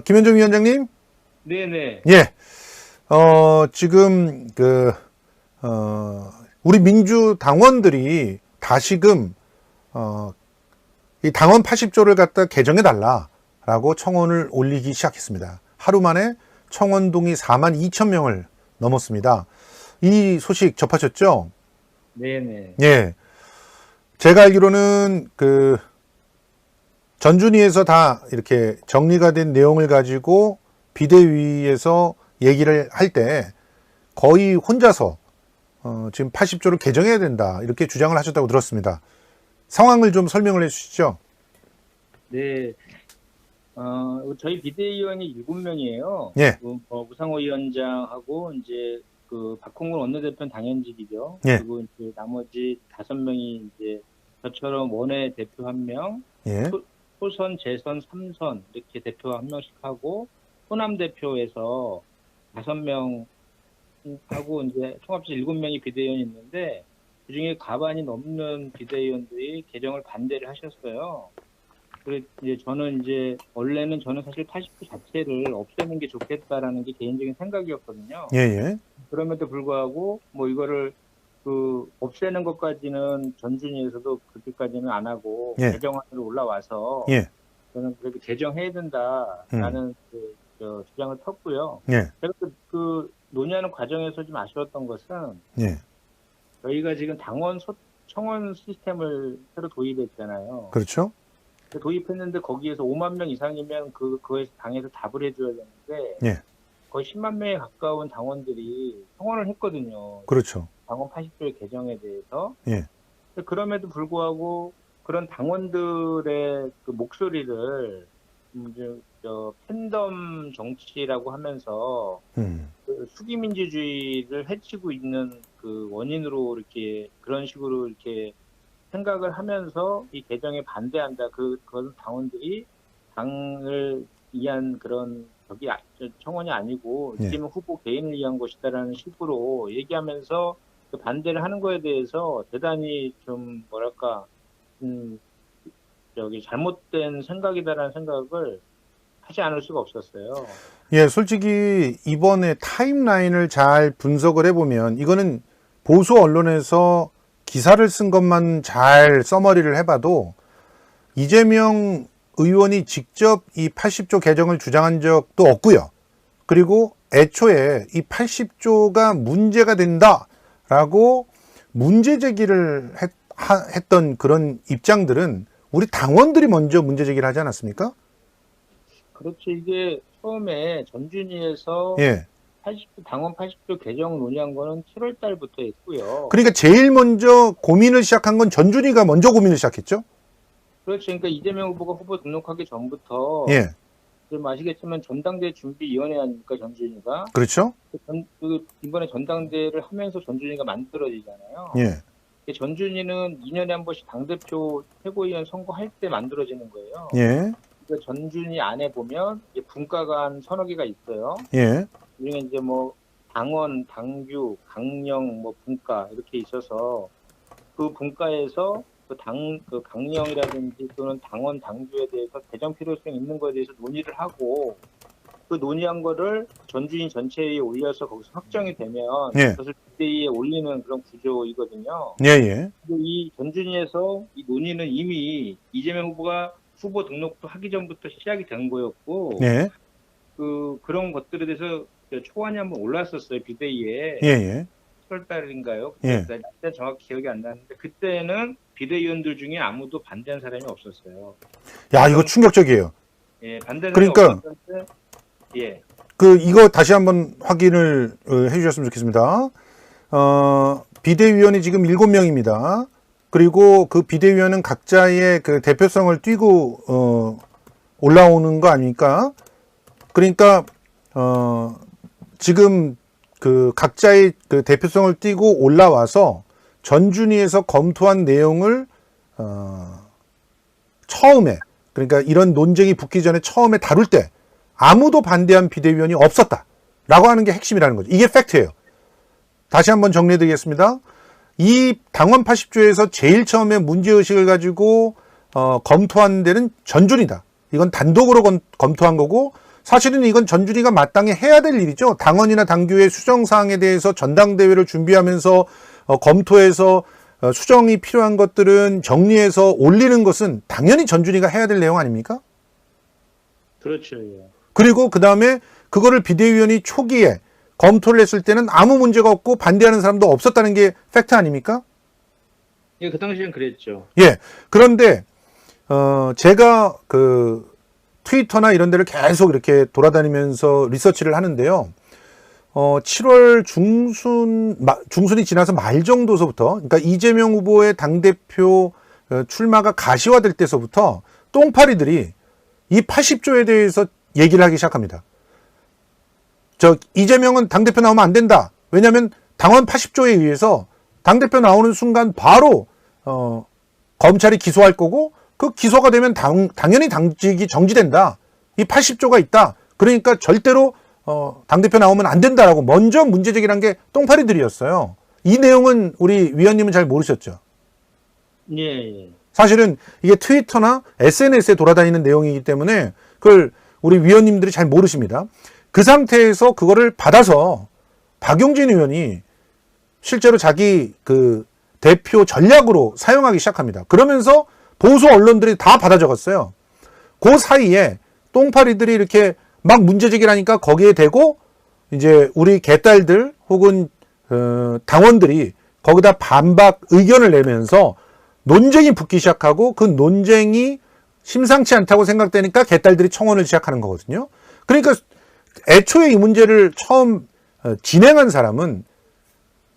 김현정 위원장님? 네네. 예. 지금, 우리 민주당원들이 다시금, 이 당원 80조를 갖다 개정해달라라고 청원을 올리기 시작했습니다. 하루 만에 청원 동의 42,000명을 넘었습니다. 이 소식 접하셨죠? 네네. 예. 제가 알기로는 전준위에서 다 이렇게 정리가 된 내용을 가지고 비대위에서 얘기를 할 때 거의 혼자서 지금 80조를 개정해야 된다 이렇게 주장을 하셨다고 들었습니다. 상황을 좀 설명을 해 주시죠. 네. 저희 비대위원이 7명이에요. 예. 우상호 위원장하고 이제 박홍근 원내대표는 당연직이죠. 예. 그리고 이제 나머지 5명이 이제 저처럼 원외 대표 1명, 예. 초선, 재선, 3선 이렇게 대표 1명씩 하고 호남 대표에서 5명 하고 이제 총합해서 7명이 비대위원이 있는데 그중에 과반이 넘는 비대위원들이 개정을 반대를 하셨어요. 그래서 이제 저는 원래는 저는 사실 80조 자체를 없애는 게 좋겠다라는 게 개인적인 생각이었거든요. 예. 그럼에도 불구하고 뭐 이거를 없애는 것까지는 전준위에서도 그렇게까지는 안 하고 예. 개정안으로 올라와서 예. 저는 그래도 개정해야 된다라는 주장을 폈고요. 예. 제가 논의하는 과정에서 좀 아쉬웠던 것은 예. 저희가 지금 당원 청원 시스템을 새로 도입했잖아요. 그렇죠. 도입했는데 거기에서 5만 명 이상이면 그거에서 당에서 답을 해줘야 되는데 예. 거의 10만 명에 가까운 당원들이 청원을 했거든요. 그렇죠. 당원 80조의 개정에 대해서. 예. 그럼에도 불구하고 그런 당원들의 목소리를 팬덤 정치라고 하면서 수기민주주의를 해치고 있는 원인으로 이렇게 그런 식으로 이렇게 생각을 하면서 이 개정에 반대한다. 그건 당원들이 당을 위한 그런 청원이 아니고 이재명 후보 개인을 위한 것이다라는 식으로 얘기하면서 반대를 하는 거에 대해서 대단히 좀 잘못된 생각이다라는 생각을 하지 않을 수가 없었어요. 예, 솔직히 이번에 타임라인을 잘 분석을 해보면 이거는 보수 언론에서 기사를 쓴 것만 잘 써머리를 해봐도 이재명 의원이 직접 이 80조 개정을 주장한 적도 없고요. 그리고 애초에 이 80조가 문제가 된다라고 문제 제기를 했던 그런 입장들은 우리 당원들이 먼저 문제 제기를 하지 않았습니까? 그렇죠. 이게 처음에 전준위에서 예. 당원 80조 개정 논의한 거는 7월 달부터 했고요. 그러니까 제일 먼저 고민을 시작한 건 전준위가 먼저 고민을 시작했죠? 그렇죠. 그러니까 이재명 후보가 후보 등록하기 전부터 예. 좀 아시겠지만 전당대 준비위원회 아닙니까 전준위가? 그렇죠. 이번에 전당대를 하면서 전준위가 만들어지잖아요. 예. 전준위는 2년에 한 번씩 당대표 최고위원 선거할 때 만들어지는 거예요. 예. 그러니까 전준위 안에 보면 분과가 한 서너 개가 있어요. 예. 그중에 이제 당원, 당규, 강령, 분과 이렇게 있어서 그 분과에서 강령이라든지 또는 당원, 당규에 대해서 개정 필요성이 있는 것에 대해서 논의를 하고 그 논의한 거를 전준위 전체에 올려서 거기서 확정이 되면 그것을 비대위에 올리는 그런 구조이거든요. 예. 이 전준위에서 이 논의는 이미 이재명 후보가 후보 등록도 하기 전부터 시작이 된 거였고 그런 것들에 대해서 초안이 한번 올랐었어요. 비대위에. 7월 달인가요? 그때 정확히 기억이 안 나는데 그때는 비대위원들 중에 아무도 반대한 사람이 없었어요. 야, 이거 충격적이에요. 예, 반대는 없었는데 예. 이거 다시 한번 확인을 해주셨으면 좋겠습니다. 비대위원이 지금 7명입니다. 그리고 그 비대위원은 각자의 그 대표성을 띄고 올라오는 거 아닙니까? 그러니까 지금 각자의 그 대표성을 띄고 올라와서 전준위에서 검토한 내용을 처음에, 그러니까 이런 논쟁이 붙기 전에 처음에 다룰 때 아무도 반대한 비대위원이 없었다라고 하는 게 핵심이라는 거죠. 이게 팩트예요. 다시 한번 정리해 드리겠습니다. 이 당원 80조에서 제일 처음에 문제의식을 가지고 검토한 데는 전준이다. 이건 단독으로 검토한 거고 사실은 이건 전준희가 마땅히 해야 될 일이죠. 당원이나 당규의 수정사항에 대해서 전당대회를 준비하면서 검토해서 수정이 필요한 것들은 정리해서 올리는 것은 당연히 전준희가 해야 될 내용 아닙니까? 그렇죠. 예. 그리고 그 다음에 그거를 비대위원이 초기에 검토를 했을 때는 아무 문제가 없고 반대하는 사람도 없었다는 게 팩트 아닙니까? 예, 그 당시엔 그랬죠. 예. 그런데 제가 그 트위터나 이런 데를 계속 이렇게 돌아다니면서 리서치를 하는데요. 7월 중순이 지나서 말 정도서부터, 그러니까 이재명 후보의 당대표 출마가 가시화될 때서부터 똥파리들이 이 80조에 대해서 얘기를 하기 시작합니다. 이재명은 당대표 나오면 안 된다. 왜냐하면 당원 80조에 의해서 당대표 나오는 순간 바로 검찰이 기소할 거고 그 기소가 되면 당연히 당직이 정지된다. 이 80조가 있다. 그러니까 절대로 당대표 나오면 안 된다라고 먼저 문제 제기한 게 똥파리들이었어요. 이 내용은 우리 위원님은 잘 모르셨죠? 예. 사실은 이게 트위터나 SNS에 돌아다니는 내용이기 때문에 그걸 우리 위원님들이 잘 모르십니다. 그 상태에서 그거를 받아서 박용진 의원이 실제로 자기 그 대표 전략으로 사용하기 시작합니다. 그러면서 보수 언론들이 다 받아 적었어요. 그 사이에 똥파리들이 이렇게 막 문제 제기를 하니까 거기에 대고 이제 우리 개딸들 혹은 당원들이 거기다 반박 의견을 내면서 논쟁이 붙기 시작하고 그 논쟁이 심상치 않다고 생각되니까 개딸들이 청원을 시작하는 거거든요. 그러니까 애초에 이 문제를 처음 진행한 사람은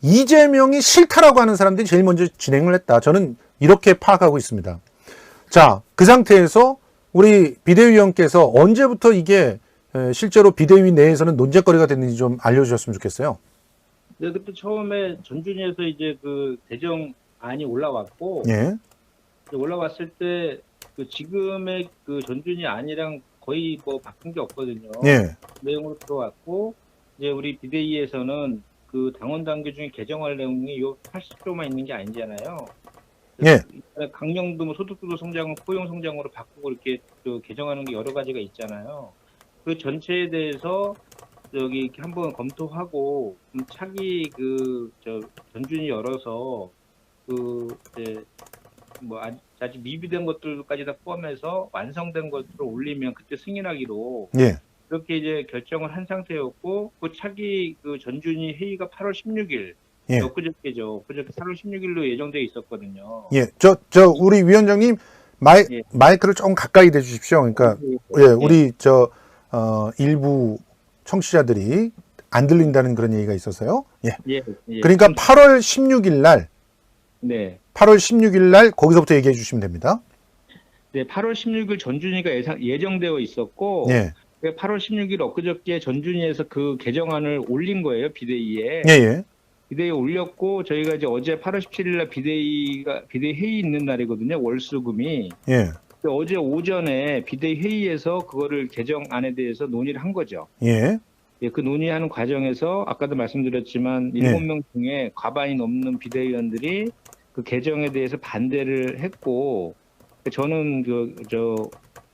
이재명이 싫다라고 하는 사람들이 제일 먼저 진행을 했다. 저는 이렇게 파악하고 있습니다. 자, 그 상태에서 우리 비대위원께서 언제부터 이게 실제로 비대위 내에서는 논쟁거리가 됐는지 좀 알려주셨으면 좋겠어요. 네, 그때 처음에 전준위에서 이제 그 개정안이 올라왔고, 예. 올라왔을 때 그 지금의 그 전준위 안이랑 거의 뭐 바뀐 게 없거든요. 예. 내용으로 들어왔고, 이제 우리 비대위에서는 그 당원 당규 중에 개정할 내용이 요 80조만 있는 게 아니잖아요. 예. 강령도 뭐 소득주도 성장을 포용 성장으로 바꾸고 이렇게 그 개정하는 게 여러 가지가 있잖아요. 그 전체에 대해서 여기 이렇게 한번 검토하고 차기 전준위 열어서 이제 뭐 아직 미비된 것들까지 다 포함해서 완성된 것들을 올리면 그때 승인하기로 예. 그렇게 이제 결정을 한 상태였고 그 차기 그 전준위 회의가 8월 16일 예. 엊그저께죠. 그저께 8월 16일로 예정돼 있었거든요. 예. 우리 위원장님 예. 마이크를 조금 가까이 대주십시오. 그러니까 예, 우리 일부 청취자들이 안 들린다는 그런 얘기가 있어서요. 예. 예. 그러니까 8월 16일 날 네. 8월 16일 날 거기서부터 얘기해 주시면 됩니다. 네, 8월 16일 전준위가 예정되어 있었고 예. 8월 16일 엊그저께 전준위에서 그 개정안을 올린 거예요, 비대위에. 예, 예. 비대위에 올렸고 저희가 이제 어제 8월 17일 날 비대위 회의 있는 날이거든요. 월수금이. 예. 어제 오전에 비대위 회의에서 그거를 개정안에 대해서 논의를 한 거죠. 예. 예, 그 논의하는 과정에서 아까도 말씀드렸지만 7명 중에 과반이 넘는 비대위원들이 그 개정에 대해서 반대를 했고 저는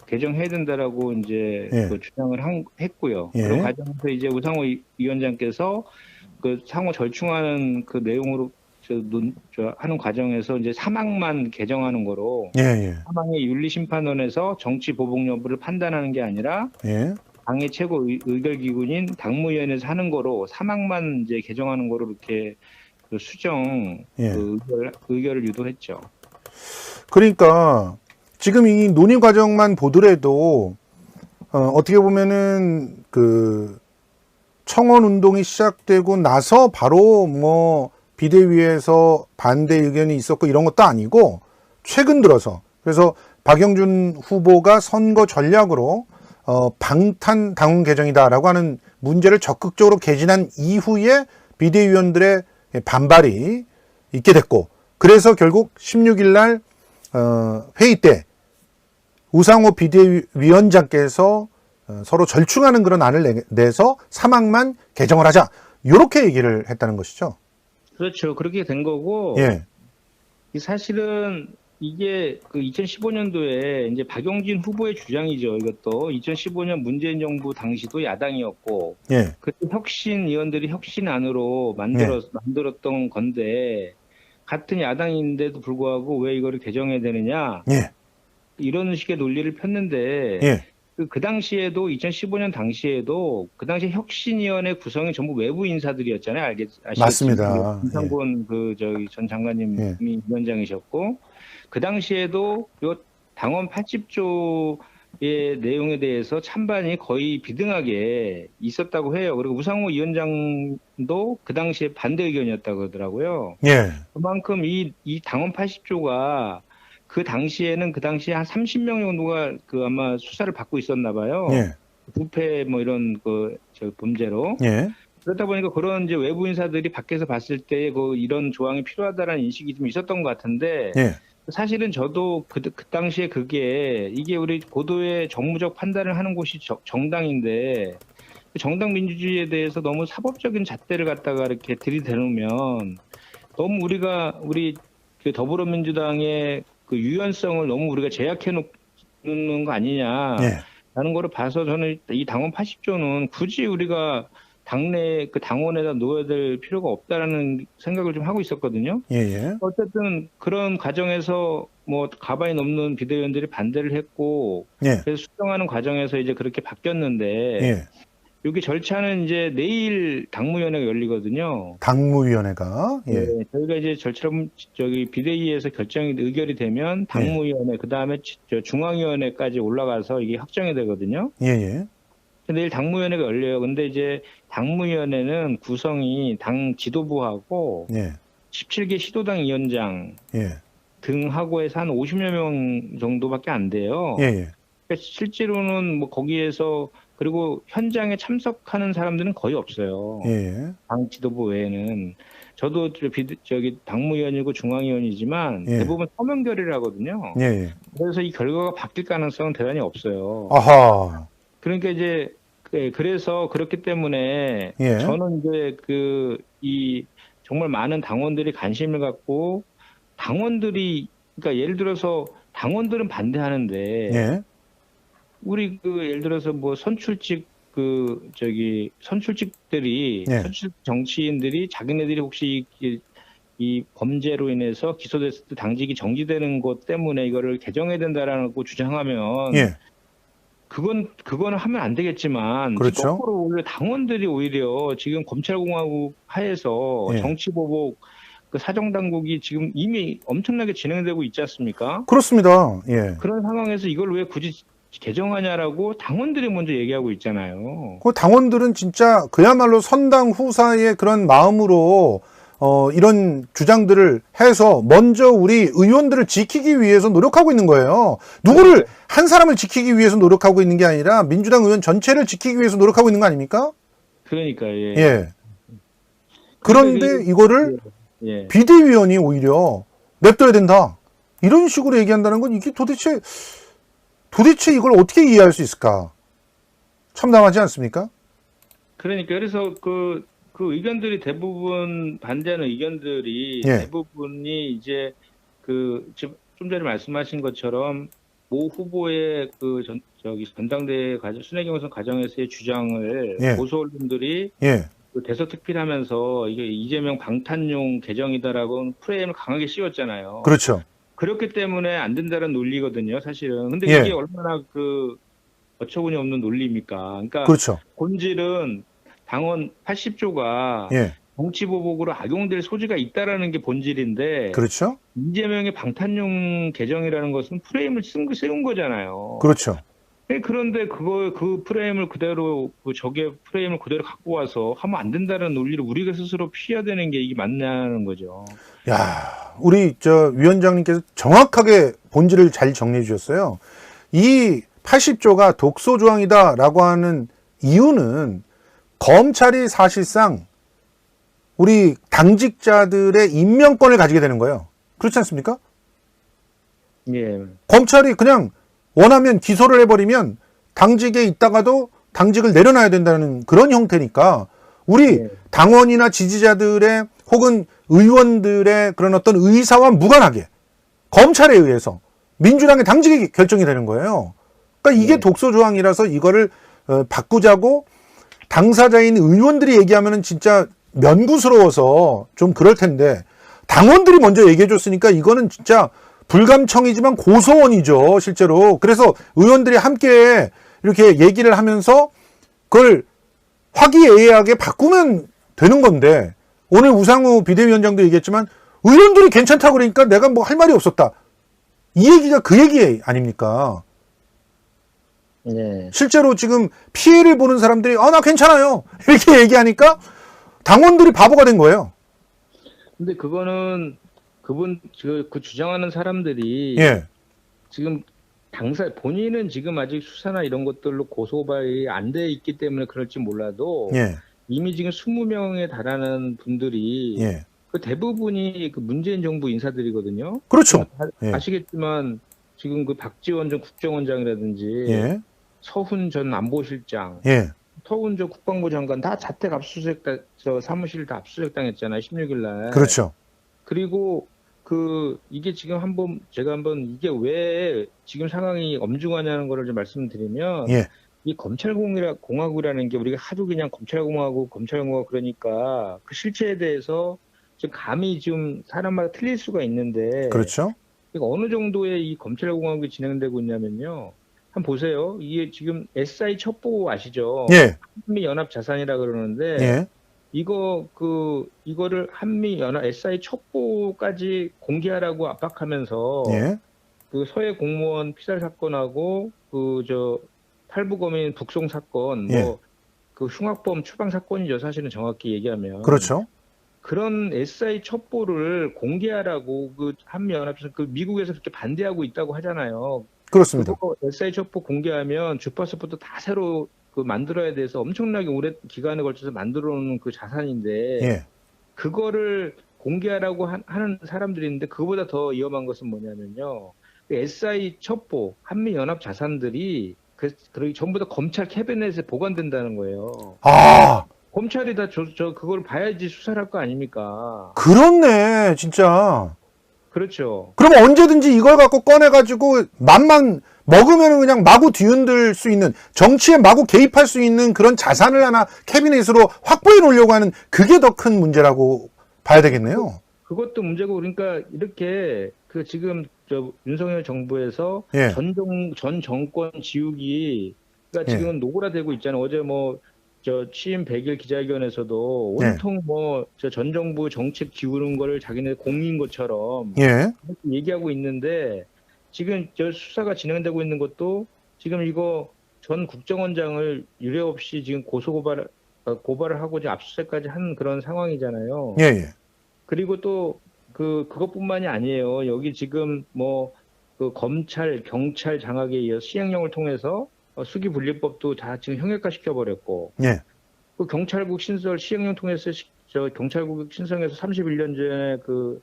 개정해야 된다라고 이제 그 주장을 했고요. 예. 그런 과정에서 이제 우상호 위원장께서 그 상호 절충하는 그 내용으로 하는 과정에서 이제 사망만 개정하는 거로 예. 사망의 윤리심판원에서 정치 보복 여부를 판단하는 게 아니라 예. 당의 최고 의결기구인 당무위원회에서 하는 거로 사망만 이제 개정하는 거로 이렇게 그 수정 의결을 유도했죠. 그러니까 지금 이 논의 과정만 보더라도 어떻게 보면은 그 청원 운동이 시작되고 나서 바로 뭐 비대위에서 반대 의견이 있었고 이런 것도 아니고 최근 들어서 그래서 박영준 후보가 선거 전략으로 방탄 당원 개정이다라고 하는 문제를 적극적으로 개진한 이후에 비대위원들의 반발이 있게 됐고 그래서 결국 16일 날 회의 때 우상호 비대위원장께서 서로 절충하는 그런 안을 내서 사망만 개정을 하자 이렇게 얘기를 했다는 것이죠. 그렇죠. 그렇게 된 거고 예. 사실은 이게 그 2015년도에 이제 박용진 후보의 주장이죠. 이것도 2015년 문재인 정부 당시도 야당이었고, 예. 그때 혁신 의원들이 혁신안으로 만들었던 건데, 같은 야당인데도 불구하고 왜 이거를 개정해야 되느냐, 예. 이런 식의 논리를 폈는데, 예. 그 당시에도 2015년 당시에도 그 당시 혁신위원회 구성이 전부 외부 인사들이었잖아요. 아시겠지만 맞습니다. 김상곤 전 장관님이 위원장이셨고, 그 당시에도 요 당원 80조의 내용에 대해서 찬반이 거의 비등하게 있었다고 해요. 그리고 우상호 위원장도 그 당시에 반대 의견이었다고 그러더라고요. 예. 그만큼 이 당원 80조가 그 당시에 한 30명 정도가 아마 수사를 받고 있었나 봐요. 예. 부패 뭐 이런 범죄로. 예. 그러다 보니까 그런 이제 외부 인사들이 밖에서 봤을 때 이런 조항이 필요하다라는 인식이 좀 있었던 것 같은데, 예. 사실은 저도 그 당시에 이게 우리 고도의 정무적 판단을 하는 곳이 정당인데, 정당 민주주의에 대해서 너무 사법적인 잣대를 갖다가 이렇게 들이대놓으면 너무 우리 그 더불어민주당의 그 유연성을 너무 우리가 제약해 놓는 거 아니냐라는 예. 거를 봐서 저는 이 당원 80조는 굳이 우리가 당내 그 당원에다 놓아야 될 필요가 없다라는 생각을 좀 하고 있었거든요. 예. 어쨌든 그런 과정에서 뭐 가반이 넘는 비대위원들이 반대를 했고, 예. 그래서 수정하는 과정에서 이제 그렇게 바뀌었는데, 예. 여기 절차는 이제 내일 당무위원회가 열리거든요. 당무위원회가. 예. 네, 저희가 이제 절차로 비대위에서 의결이 되면 당무위원회, 그 다음에 중앙위원회까지 올라가서 이게 확정이 되거든요. 예. 내일 당무위원회가 열려요. 근데 이제 당무위원회는 구성이 당 지도부하고 예. 17개 시도당 위원장 예. 등하고 해서 한 50여 명 정도밖에 안 돼요. 예. 그러니까 실제로는 뭐 거기에서, 그리고 현장에 참석하는 사람들은 거의 없어요. 예. 당 지도부 외에는. 저도 당무위원이고 중앙위원이지만 예. 대부분 서면 결의를 하거든요. 예. 그래서 이 결과가 바뀔 가능성은 대단히 없어요. 아하. 그러니까 이제 그래서 그렇기 때문에 예. 저는 이제 이 정말 많은 당원들이 관심을 갖고, 그러니까 예를 들어서 당원들은 반대하는데, 예. 우리 예를 들어서 뭐 선출직들이 예. 선출 정치인들이 자기네들이 혹시 이 범죄로 인해서 기소됐을 때 당직이 정지되는 것 때문에 이거를 개정해야 된다라고 주장하면, 예. 그거는 하면 안 되겠지만, 그렇죠. 거꾸로 오히려 당원들이 오히려 지금 검찰공화국 하에서 예. 정치보복 사정당국이 지금 이미 엄청나게 진행되고 있지 않습니까? 그렇습니다. 예. 그런 상황에서 이걸 왜 굳이 개정하냐라고 당원들이 먼저 얘기하고 있잖아요. 그 당원들은 진짜 그야말로 선당 후사의 그런 마음으로 이런 주장들을 해서 먼저 우리 의원들을 지키기 위해서 노력하고 있는 거예요. 누구를, 한 사람을 지키기 위해서 노력하고 있는 게 아니라 민주당 의원 전체를 지키기 위해서 노력하고 있는 거 아닙니까? 그러니까, 예. 예. 그런데 이거를 예. 비대위원이 오히려 냅둬야 된다, 이런 식으로 얘기한다는 건 이게 도대체 이걸 어떻게 이해할 수 있을까? 참담하지 않습니까? 그러니까 그래서 그 의견들이 대부분 반대하는 의견들이 예. 대부분이 이제 좀 전에 말씀하신 것처럼 모 후보의 전당대회 순회 경선 과정에서의 주장을 예. 보수 언론들이 예. 대서특필하면서 이게 이재명 방탄용 개정이다라고 프레임을 강하게 씌웠잖아요. 그렇죠. 그렇기 때문에 안 된다는 논리거든요, 사실은. 근데 예. 이게 얼마나 어처구니 없는 논리입니까? 그러니까 그렇죠. 본질은 당원 80조가 예. 정치보복으로 악용될 소지가 있다라는 게 본질인데, 그렇죠. 이재명의 방탄용 개정이라는 것은 프레임을 세운 거잖아요. 그렇죠. 그런데 그 프레임을 그대로, 적의 프레임을 그대로 갖고 와서 하면 안 된다는 논리를 우리가 스스로 피해야 되는 게 이게 맞냐는 거죠. 야, 우리 위원장님께서 정확하게 본질을 잘 정리해 주셨어요. 이 80조가 독소조항이다라고 하는 이유는 검찰이 사실상 우리 당직자들의 임명권을 가지게 되는 거예요. 그렇지 않습니까? 예. 검찰이 그냥 원하면 기소를 해버리면 당직에 있다가도 당직을 내려놔야 된다는 그런 형태니까, 우리 당원이나 지지자들의 혹은 의원들의 그런 어떤 의사와 무관하게 검찰에 의해서 민주당의 당직이 결정이 되는 거예요. 그러니까 이게 네. 독소 조항이라서 이거를 바꾸자고 당사자인 의원들이 얘기하면은 진짜 면구스러워서 좀 그럴 텐데 당원들이 먼저 얘기해 줬으니까 이거는 진짜 불감청이지만 고소원이죠, 실제로. 그래서 의원들이 함께 이렇게 얘기를 하면서 그걸 화기애애하게 바꾸면 되는 건데 오늘 우상우 비대위원장도 얘기했지만 의원들이 괜찮다고 그러니까 내가 뭐 할 말이 없었다. 이 얘기가 그 얘기 아닙니까? 네. 실제로 지금 피해를 보는 사람들이 나 괜찮아요. 이렇게 얘기하니까 당원들이 바보가 된 거예요. 근데 그거는 그 주장하는 사람들이 예. 지금 본인은 지금 아직 수사나 이런 것들로 고소발이 안 돼 있기 때문에 그럴지 몰라도 예. 이미 지금 20명에 달하는 분들이 예. 그 대부분이 그 문재인 정부 인사들이거든요. 그렇죠. 예. 아시겠지만 지금 그 박지원 전 국정원장이라든지 예. 서훈 전 안보실장, 예. 서훈 전 국방부 장관 다 자택 압수수색 저 사무실 다 압수수색 당했잖아요. 16일 날. 그렇죠. 그리고 이게 지금 제가 한번 이게 왜 지금 상황이 엄중하냐는 거를 좀 말씀드리면 예. 이 검찰공화국이라는 게 우리가 하도 그냥 검찰공화국 그러니까 그 실체에 대해서 지금 감이 좀 사람마다 틀릴 수가 있는데 그렇죠. 그러니까 어느 정도의 이 검찰공화국이 진행되고 있냐면요. 한번 보세요. 이게 지금 SI 첩보 아시죠? 예. 한미연합자산이라 그러는데 예. 이거를 한미연합 SI 첩보까지 공개하라고 압박하면서 예. 그 서해 공무원 피살 사건하고 탈북어민 북송 사건 예. 그 흉악범 추방 사건이죠. 사실은 정확히 얘기하면. 그렇죠. 그런 SI 첩보를 공개하라고 그 한미연합에서 그 미국에서 그렇게 반대하고 있다고 하잖아요. 그렇습니다. 그거 SI 첩보 공개하면 주파수부터 다 새로 그 만들어야 돼서 엄청나게 오랜 기간에 걸쳐서 만들어 놓은 그 자산인데 예. 그거를 공개하라고 하는 사람들이 있는데 그거보다 더 위험한 것은 뭐냐면요. 그 SI 첩보, 한미연합 자산들이 전부 다 검찰 캐비넷에 보관된다는 거예요. 아, 검찰이 다 그걸 봐야지 수사를 할 거 아닙니까? 그렇네, 진짜. 그렇죠. 그럼 언제든지 이걸 갖고 꺼내가지고 맘만 먹으면 그냥 마구 뒤흔들 수 있는, 정치에 마구 개입할 수 있는 그런 자산을 하나 캐비넷으로 확보해 놓으려고 하는 그게 더 큰 문제라고 봐야 되겠네요. 그것도 문제고 그러니까 이렇게 그 지금 윤석열 정부에서 예. 전 정권 지우기가 예. 지금 노골화되고 있잖아요. 어제 취임 100일 기자회견에서도 예. 온통 전 정부 정책 기우는 거를 자기네 공인 것처럼 예. 얘기하고 있는데 지금 수사가 진행되고 있는 것도 지금 이거 전 국정원장을 유례 없이 지금 고발을 하고 지금 압수수색까지 한 그런 상황이잖아요. 예. 예. 그리고 또 그것뿐만이 아니에요. 여기 지금 그 검찰, 경찰 장악에 이어 시행령을 통해서 수기분리법도 다 지금 형해화 시켜버렸고, 예. 그 경찰국 신설 시행령 통해서 경찰국 신설해서 31년 전에 그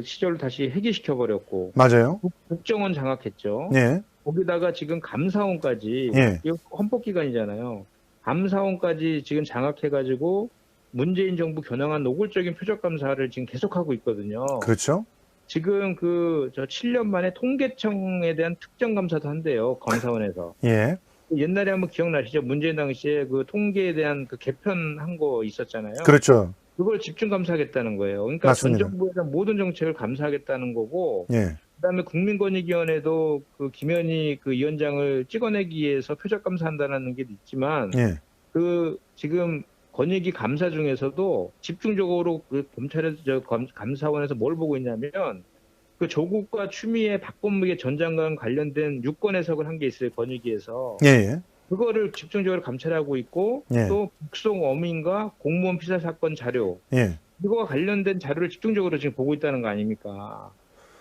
시절을 다시 해기시켜버렸고, 맞아요. 국정원 장악했죠. 예. 거기다가 지금 감사원까지, 예. 이거 헌법기관이잖아요. 감사원까지 지금 장악해가지고 문재인 정부 겨냥한 노골적인 표적 감사를 지금 계속하고 있거든요. 그렇죠. 지금 7년 만에 통계청에 대한 특정 감사도 한대요. 감사원에서. 예. 옛날에 한번 기억나시죠? 문재인 당시에 그 통계에 대한 그 개편한 거 있었잖아요. 그렇죠. 그걸 집중 감사하겠다는 거예요. 그러니까 맞습니다. 전 정부에 대한 모든 정책을 감사하겠다는 거고, 예. 그다음에 국민권익위원회도 그 김현희 그 위원장을 찍어내기 위해서 표적 감사한다는 게 있지만, 예. 지금 권익위 감사 중에서도 집중적으로 그 검찰에서 감사원에서 뭘 보고 있냐면 그 조국과 추미애 박범계 전 장관 관련된 유권 해석을 한 게 있어요. 권익위에서. 예. 예. 그거를 집중적으로 감찰하고 있고 예. 또 북송 어민과 공무원 피살 사건 자료 예. 이거와 관련된 자료를 집중적으로 지금 보고 있다는 거 아닙니까?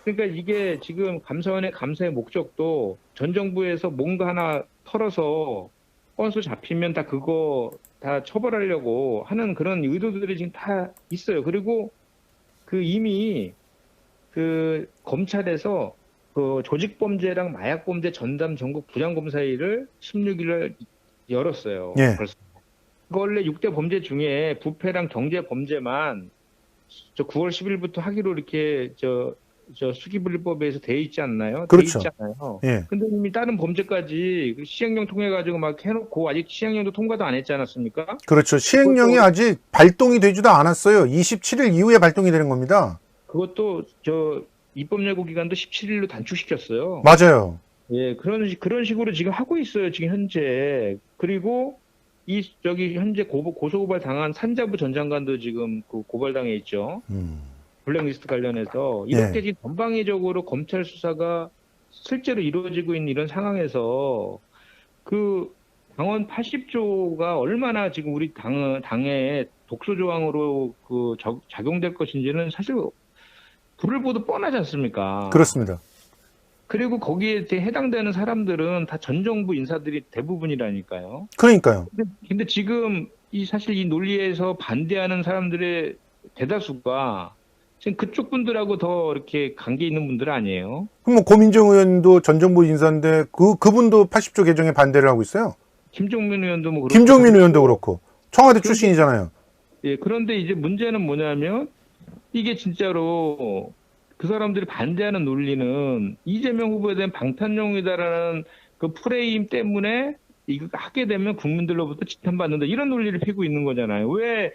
그러니까 이게 지금 감사원의 감사의 목적도 전 정부에서 뭔가 하나 털어서 건수 잡히면 그거 다 처벌하려고 하는 그런 의도들이 지금 다 있어요. 그리고 이미 검찰에서 조직범죄랑 마약범죄 전담 전국 부장검사회의를 16일을 열었어요. 예. 벌써. 원래 6대 범죄 중에 부패랑 경제 범죄만 9월 10일부터 하기로 이렇게 저 수기분리법에서 돼 있지 않나요? 돼 그렇죠. 있잖아요. 예. 근데 이미 다른 범죄까지 그 시행령 통해 가지고 막 해놓고 아직 시행령도 통과도 안 했지 않았습니까? 그렇죠. 시행령이 그것도 아직 발동이 되지도 않았어요. 27일 이후에 발동이 되는 겁니다. 그것도 저 입법 예고 기간도 17일로 단축시켰어요. 맞아요. 예, 그런 식으로 지금 하고 있어요, 지금 현재. 그리고 저기 현재 고소고발 당한 산자부 전 장관도 지금 그 고발당해 있죠. 음. 블랙리스트 관련해서. 이렇게 예. 지금 전방위적으로 검찰 수사가 실제로 이루어지고 있는 이런 상황에서 그 당원 80조가 얼마나 지금 우리 당의 독소 조항으로 작용될 것인지는 사실 불을 보듯 뻔하지 않습니까? 그렇습니다. 그리고 거기에 해당되는 사람들은 다 전 정부 인사들이 대부분이라니까요. 그러니까요. 근데 지금 사실 이 논리에서 반대하는 사람들의 대다수가 지금 그쪽 분들하고 더 이렇게 관계 있는 분들 아니에요. 그럼 뭐 고민정 의원도 전 정부 인사인데 그분도 80조 개정에 반대를 하고 있어요. 김종민 의원도 뭐 그렇고. 김종민 의원도 그렇고 청와대 그런데, 출신이잖아요. 예, 그런데 이제 문제는 뭐냐면 이게 진짜로 그 사람들이 반대하는 논리는 이재명 후보에 대한 방탄용이다라는 그 프레임 때문에 이거 하게 되면 국민들로부터 지탄받는다 이런 논리를 펴고 있는 거잖아요. 왜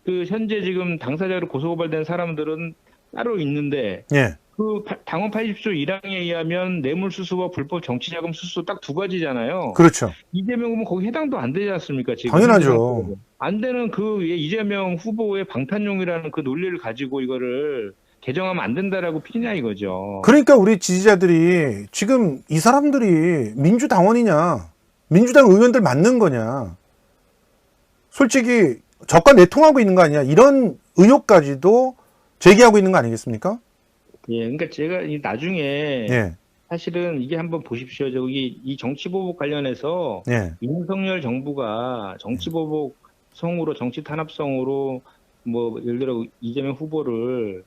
그 현재 지금 당사자로 고소고발된 사람들은 따로 있는데 예. 그 당원 80조 1항에 의하면 뇌물수수와 불법 정치자금 수수 딱 두 가지잖아요. 그렇죠. 이재명 후보는 거기 해당도 안 되지 않습니까? 지금 당연하죠. 안 되는 그 이재명 후보의 방탄용이라는 그 논리를 가지고 이거를 개정하면 안 된다라고 피냐 이거죠. 그러니까 우리 지지자들이 지금 이 사람들이 민주당원이냐, 민주당 의원들 맞는 거냐, 솔직히 저가 내통하고 있는 거 아니냐, 이런 의혹까지도 제기하고 있는 거 아니겠습니까? 예, 그러니까 제가 나중에 예, 사실은 이게 한번 보십시오. 저기 이 정치보복 관련해서 예, 윤석열 정부가 정치보복성으로 정치탄압성으로 뭐 예를 들어 이재명 후보를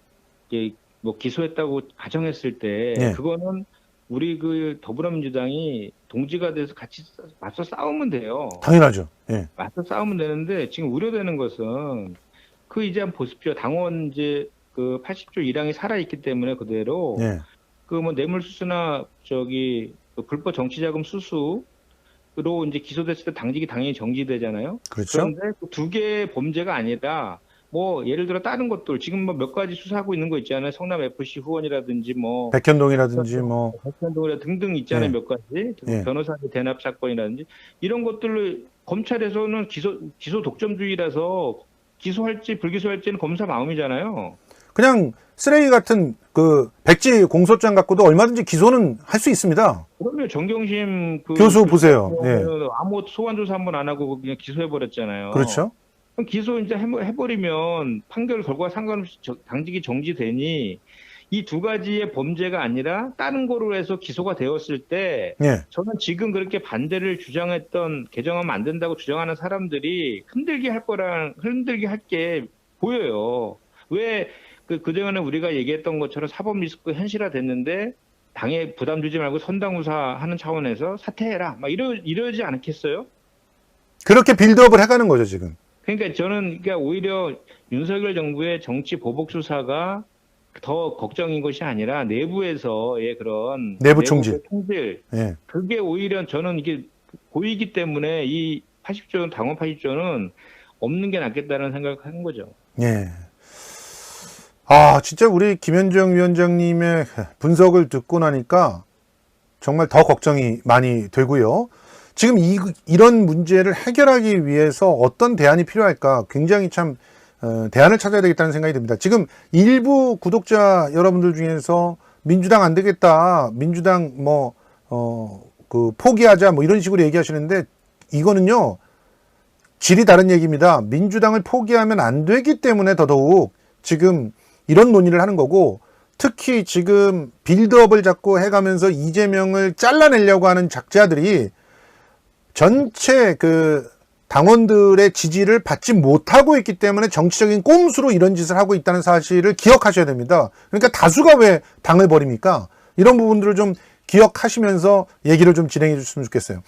이게 뭐 기소했다고 가정했을 때 예. 그거는 우리 그 더불어민주당이 동지가 돼서 같이 맞서 싸우면 돼요. 당연하죠. 예, 맞서 싸우면 되는데 지금 우려되는 것은 그 이제 한번 보십시오. 당원 이제 그 80조 1항이 살아있기 때문에 그대로 예, 그 뭐 뇌물수수나 저기 그 불법 정치자금 수수로 이제 기소됐을 때 당직이 당연히 정지되잖아요. 그렇죠. 그런데 그 두 개의 범죄가 아니라 뭐 예를 들어 다른 것들 지금 뭐 몇 가지 수사하고 있는 거 있잖아요. 성남 FC 후원이라든지 뭐 백현동이라든지 뭐, 백현동이라 등등 있잖아요. 예. 몇 가지 예. 변호사의 대납 사건이라든지 이런 것들을 검찰에서는 기소 독점주의라서 기소할지 불기소할지는 검사 마음이잖아요. 그냥 쓰레기 같은 그 백지 공소장 갖고도 얼마든지 기소는 할 수 있습니다. 그러면 정경심 교수 보세요. 예. 아무 소환 조사 한 번 안 하고 그냥 기소해 버렸잖아요. 그렇죠. 그럼 기소 이제 해버리면 판결 결과와 상관없이 당직이 정지되니 이 두 가지의 범죄가 아니라 다른 거로 해서 기소가 되었을 때 예. 저는 지금 그렇게 반대를 주장했던 개정하면 안 된다고 주장하는 사람들이 흔들게 할 게 보여요. 왜 그동안에 우리가 얘기했던 것처럼 사법 리스크 현실화 됐는데 당에 부담 주지 말고 선당우사 하는 차원에서 사퇴해라. 막 이러지 않겠어요? 그렇게 빌드업을 해가는 거죠, 지금. 그러니까 저는 오히려 윤석열 정부의 정치 보복 수사가 더 걱정인 것이 아니라 내부에서의 그런 내부 총질. 예. 그게 오히려 저는 이게 보이기 때문에 이 80조 당원 80조는 없는 게 낫겠다는 생각을 한 거죠. 예. 아, 진짜 우리 김현정 위원장님의 분석을 듣고 나니까 정말 더 걱정이 많이 되고요. 지금 이런 문제를 해결하기 위해서 어떤 대안이 필요할까 굉장히 참 대안을 찾아야 되겠다는 생각이 듭니다. 지금 일부 구독자 여러분들 중에서 민주당 안 되겠다, 민주당 포기하자 뭐 이런 식으로 얘기하시는데 이거는요 질이 다른 얘기입니다. 민주당을 포기하면 안 되기 때문에 더더욱 지금 이런 논의를 하는 거고, 특히 지금 빌드업을 자꾸 해가면서 이재명을 잘라내려고 하는 작자들이 전체 그 당원들의 지지를 받지 못하고 있기 때문에 정치적인 꼼수로 이런 짓을 하고 있다는 사실을 기억하셔야 됩니다. 그러니까 다수가 왜 당을 버립니까? 이런 부분들을 좀 기억하시면서 얘기를 좀 진행해 주셨으면 좋겠어요.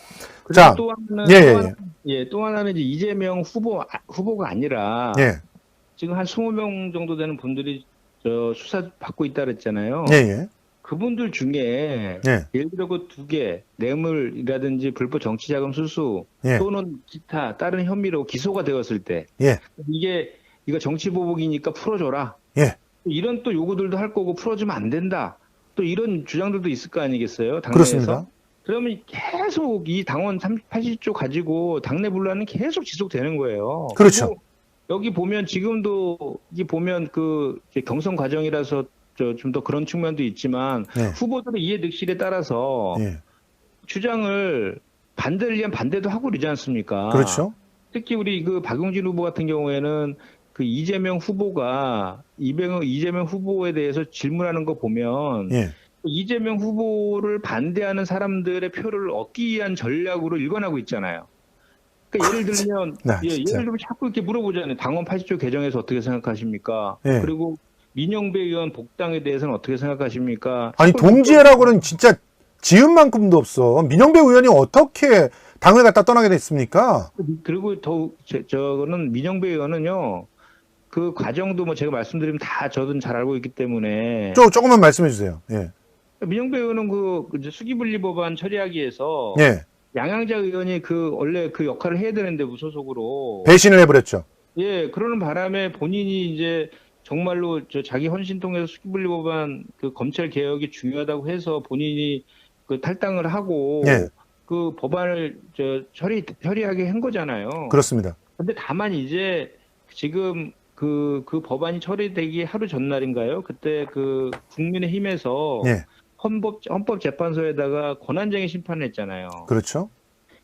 자, 또 하나는 이제 이재명 후보가 아니라 예. 지금 한 20명 정도 되는 분들이 저 수사 받고 있다 그랬잖아요. 예, 예. 그분들 중에 예. 예를 들어 그 두 개, 뇌물이라든지 불법 정치자금 수수 예. 또는 기타 다른 혐의로 기소가 되었을 때 예. 이거 정치보복이니까 풀어줘라. 예. 이런 또 요구들도 할 거고 풀어주면 안 된다. 또 이런 주장들도 있을 거 아니겠어요? 당내에서. 그렇습니다. 그러면 계속 이 당원 80조 가지고 당내 분란은 계속 지속되는 거예요. 그렇죠. 그리고 여기 보면 지금도 이 보면 그 이제 경선 과정이라서 좀 더 그런 측면도 있지만 예. 후보들의 이해 득실에 따라서 예. 주장을 반대를 위한 반대도 하고 그러지 않습니까? 그렇죠. 특히 우리 그 박용진 후보 같은 경우에는 그 이재명 후보에 대해서 질문하는 거 보면 예. 이재명 후보를 반대하는 사람들의 표를 얻기 위한 전략으로 일관하고 있잖아요. 그러니까 예를 들면 예를 들면 자꾸 이렇게 물어보잖아요. 당원 80조 개정에서 어떻게 생각하십니까? 예. 그리고 민영배 의원 복당에 대해서는 어떻게 생각하십니까? 아니 동지애라고는 진짜 지은만큼도 없어. 민영배 의원이 어떻게 당을 갖다 떠나게 됐습니까? 그리고 저거는 민영배 의원은요. 그 과정도 뭐 제가 말씀드리면 다 저도 잘 알고 있기 때문에 조금만 말씀해 주세요. 예. 민영배 의원은 그 이제 수기분리 법안 처리하기 위해서 예. 양양자 의원이 그 원래 그 역할을 해야 되는데 무소속으로 배신을 해버렸죠. 예, 그러는 바람에 본인이 이제 정말로 자기 헌신 통해서 수기분리 법안 그 검찰 개혁이 중요하다고 해서 본인이 그 탈당을 하고 예. 그 법안을 처리하게 한 거잖아요. 그렇습니다. 근데 다만 이제 지금 그 법안이 처리되기 하루 전날인가요? 그때 그 국민의힘에서 예. 헌법재판소에다가 권한쟁의 심판을 했잖아요. 그렇죠.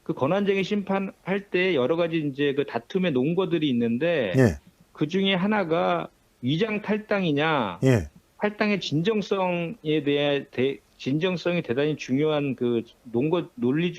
그 권한쟁의 심판할 때 여러 가지 이제 그 다툼의 논거들이 있는데 예. 그 중에 하나가 위장 탈당이냐, 예. 탈당의 진정성에 대해 진정성이 대단히 중요한 그 논리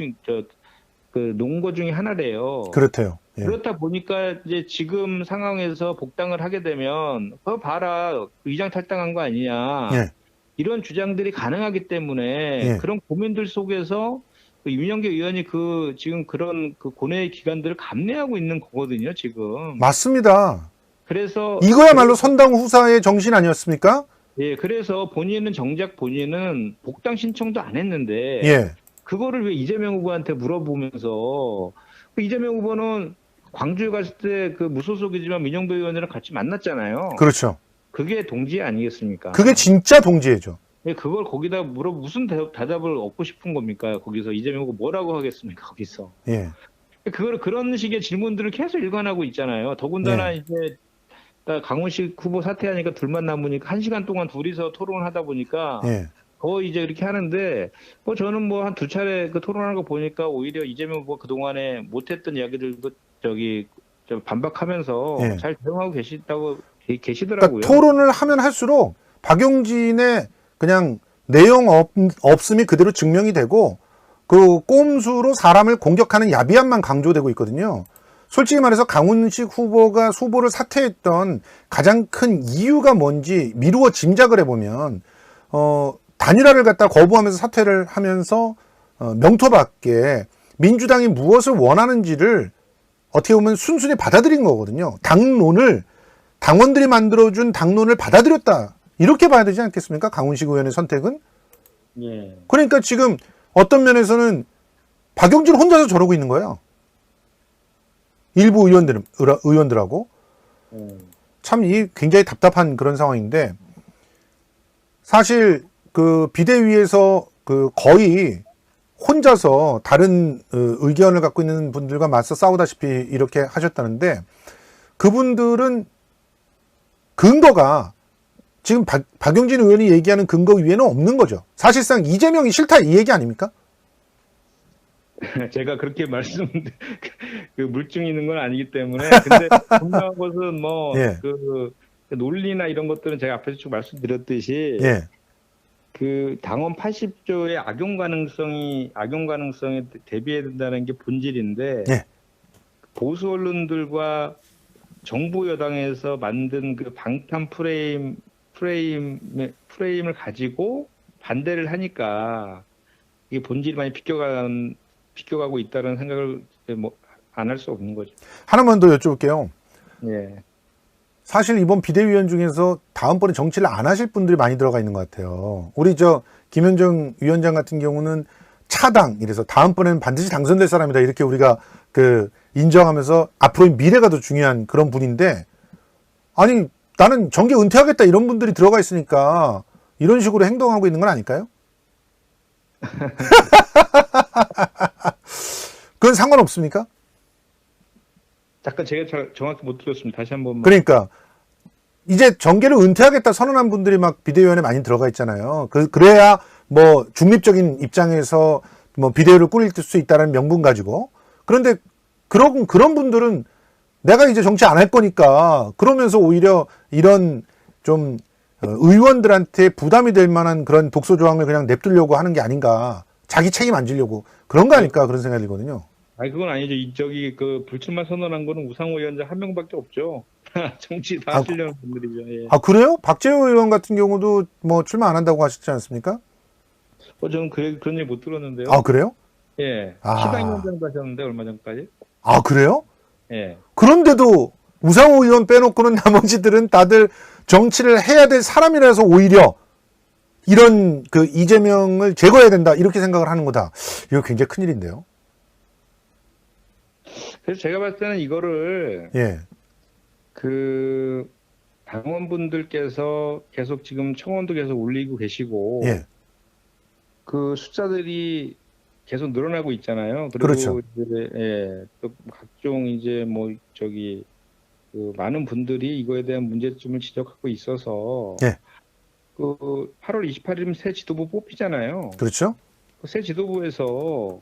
그 논거 중에 하나래요. 그렇대요. 예. 그렇다 보니까 이제 지금 상황에서 복당을 하게 되면 봐라 위장 탈당한 거 아니냐 예. 이런 주장들이 가능하기 때문에 예. 그런 고민들 속에서 그 윤영계 의원이 그 지금 그런 그 고뇌의 기간들을 감내하고 있는 거거든요 지금. 맞습니다. 그래서 이거야말로 선당 후사의 정신 아니었습니까? 예, 그래서 정작 본인은 복당 신청도 안 했는데 예. 그거를 왜 이재명 후보한테 물어보면서 이재명 후보는 광주에 갔을 때 그 무소속이지만 민영배 의원이랑 같이 만났잖아요. 그렇죠. 그게 동지 아니겠습니까? 그게 진짜 동지애죠. 예, 그걸 거기다 무슨 대답을 얻고 싶은 겁니까? 거기서 이재명 후보 뭐라고 하겠습니까? 거기서. 예. 그런 식의 질문들을 계속 일관하고 있잖아요. 더군다나 예. 이제 강훈식 후보 사퇴하니까 둘만 남으니까 1시간 동안 둘이서 토론을 하다 보니까 예. 거의 이제 이렇게 하는데 저는 뭐 한 2차례 그 토론하는 거 보니까 오히려 이재명 후보 그동안에 못했던 이야기들도 반박하면서 예. 잘 대응하고 계시더라고요. 그러니까 토론을 하면 할수록 박용진의 그냥 내용 없음이 그대로 증명이 되고 그 꼼수로 사람을 공격하는 야비함만 강조되고 있거든요. 솔직히 말해서 강훈식 후보가 후보를 사퇴했던 가장 큰 이유가 뭔지 미루어 짐작을 해보면 단일화를 갖다 거부하면서 사퇴를 하면서 명토밖에 민주당이 무엇을 원하는지를 어떻게 보면 순순히 받아들인 거거든요. 당원들이 만들어준 당론을 받아들였다. 이렇게 봐야 되지 않겠습니까? 강훈식 의원의 선택은. 예. 그러니까 지금 어떤 면에서는 박용진 혼자서 저러고 있는 거예요. 일부 의원들하고. 참 굉장히 답답한 그런 상황인데 사실 그 비대위에서 그 거의 혼자서 다른 의견을 갖고 있는 분들과 맞서 싸우다시피 이렇게 하셨다는데 그분들은 근거가 지금 박용진 의원이 얘기하는 근거 위에는 없는 거죠. 사실상 이재명이 싫다 이 얘기 아닙니까? 제가 그렇게 그 물증이 있는 건 아니기 때문에 근데 분명한 것은 뭐 예. 그 논리나 이런 것들은 제가 앞에서 쭉 말씀드렸듯이 예. 그 당원 80조의 악용 가능성에 대비해야 된다는 게 본질인데 예. 보수 언론들과 정부 여당에서 만든 그 방탄 프레임을 가지고 반대를 하니까 이게 본질이 많이 비껴가고 있다는 생각을 뭐 안 할 수 없는 거죠. 하나만 더 여쭤볼게요. 예. 사실 이번 비대위원 중에서 다음번에 정치를 안 하실 분들이 많이 들어가 있는 것 같아요. 우리 김현정 위원장 같은 경우는 차당 이래서 다음번에는 반드시 당선될 사람이다 이렇게 우리가 인정하면서 앞으로의 미래가 더 중요한 그런 분인데, 아니 나는 정계 은퇴하겠다 이런 분들이 들어가 있으니까 이런 식으로 행동하고 있는 건 아닐까요? 그건 상관없습니까? 잠깐 제가 잘 정확히 못 들었습니다. 다시 한번. 그러니까 이제 정계를 은퇴하겠다 선언한 분들이 막 비대위원회 많이 들어가 있잖아요. 그래야 뭐 중립적인 입장에서 뭐 비대위를 꾸릴 수 있다는 명분 가지고. 그런데 그런 분들은 내가 이제 정치 안 할 거니까 그러면서 오히려 이런 좀 의원들한테 부담이 될 만한 그런 독소 조항을 그냥 냅두려고 하는 게 아닌가. 자기 책임 안 지려고 그런 거 아닐까 그런 생각이 들거든요. 아니 그건 아니죠. 불출마 선언한 거는 우상호 위원장 한 명밖에 없죠. 정치 다 하시려는 분들이죠. 예. 아 그래요? 박재호 의원 같은 경우도 뭐 출마 안 한다고 하셨지 않습니까? 저는 그런 얘기 못 들었는데요. 아 그래요? 예. 아. 시당위원장도 하셨는데 얼마 전까지. 아 그래요? 예. 그런데도 우상호 의원 빼놓고는 나머지들은 다들 정치를 해야 될 사람이라서 오히려 이런 이재명을 제거해야 된다 이렇게 생각을 하는 거다. 이거 굉장히 큰일인데요. 그래서 제가 봤을 때는 이거를 예. 당원분들께서 계속 지금 청원도 계속 올리고 계시고 예. 그 숫자들이 계속 늘어나고 있잖아요. 그리고 그렇죠. 이제 또 각종 이제 많은 분들이 이거에 대한 문제점을 지적하고 있어서 예. 8월 28일이면 새 지도부 뽑히잖아요. 그렇죠. 새 지도부에서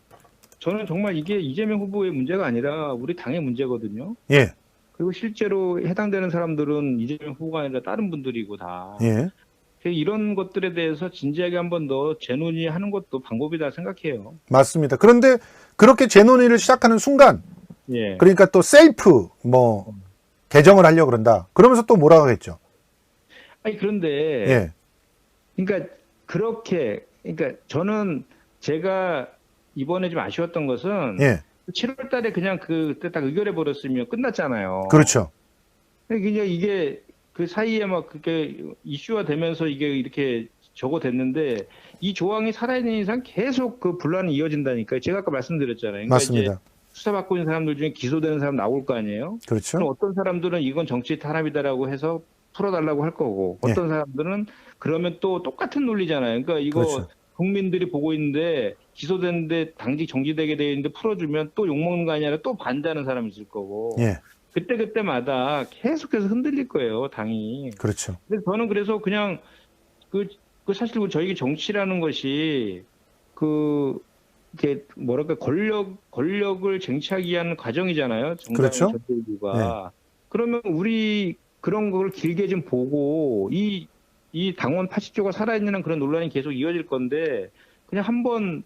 저는 정말 이게 이재명 후보의 문제가 아니라 우리 당의 문제거든요. 예. 그리고 실제로 해당되는 사람들은 이재명 후보가 아니라 다른 분들이고 다. 예. 이런 것들에 대해서 진지하게 한번 더 재논의하는 것도 방법이다 생각해요. 맞습니다. 그런데 그렇게 재논의를 시작하는 순간, 예. 그러니까 또 셀프 개정을 하려고 그런다. 그러면서 또 뭐라고 하겠죠. 아니 그런데 예. 그러니까 저는 제가 이번에 좀 아쉬웠던 것은 예. 7월 달에 그냥 그때 딱 의결해 버렸으면 끝났잖아요. 그렇죠. 그냥 이게 그 사이에 막 그게 이슈화 되면서 이게 이렇게 적어댔는데 이 조항이 살아있는 이상 계속 그 분란이 이어진다니까요. 제가 아까 말씀드렸잖아요. 그러니까 맞습니다. 이제 수사받고 있는 사람들 중에 기소되는 사람 나올 거 아니에요. 그렇죠. 그럼 어떤 사람들은 이건 정치 탄압이다라고 해서 풀어달라고 할 거고 예. 어떤 사람들은 그러면 또 똑같은 논리잖아요. 그러니까 이거 그렇죠. 국민들이 보고 있는데 기소됐는데 당직 정지되게 돼 있는데 풀어주면 또 욕먹는 거 아니라 또 반대하는 사람이 있을 거고 예. 그때마다 계속해서 흔들릴 거예요, 당이. 그렇죠. 그래서 그냥 사실 저희 정치라는 것이 이게 뭐랄까 권력을 쟁취하기 위한 과정이잖아요. 그렇죠. 전체주가. 그러면 우리 그런 걸 길게 좀 보고 이 당원 80조가 살아있는 그런 논란이 계속 이어질 건데 그냥 한번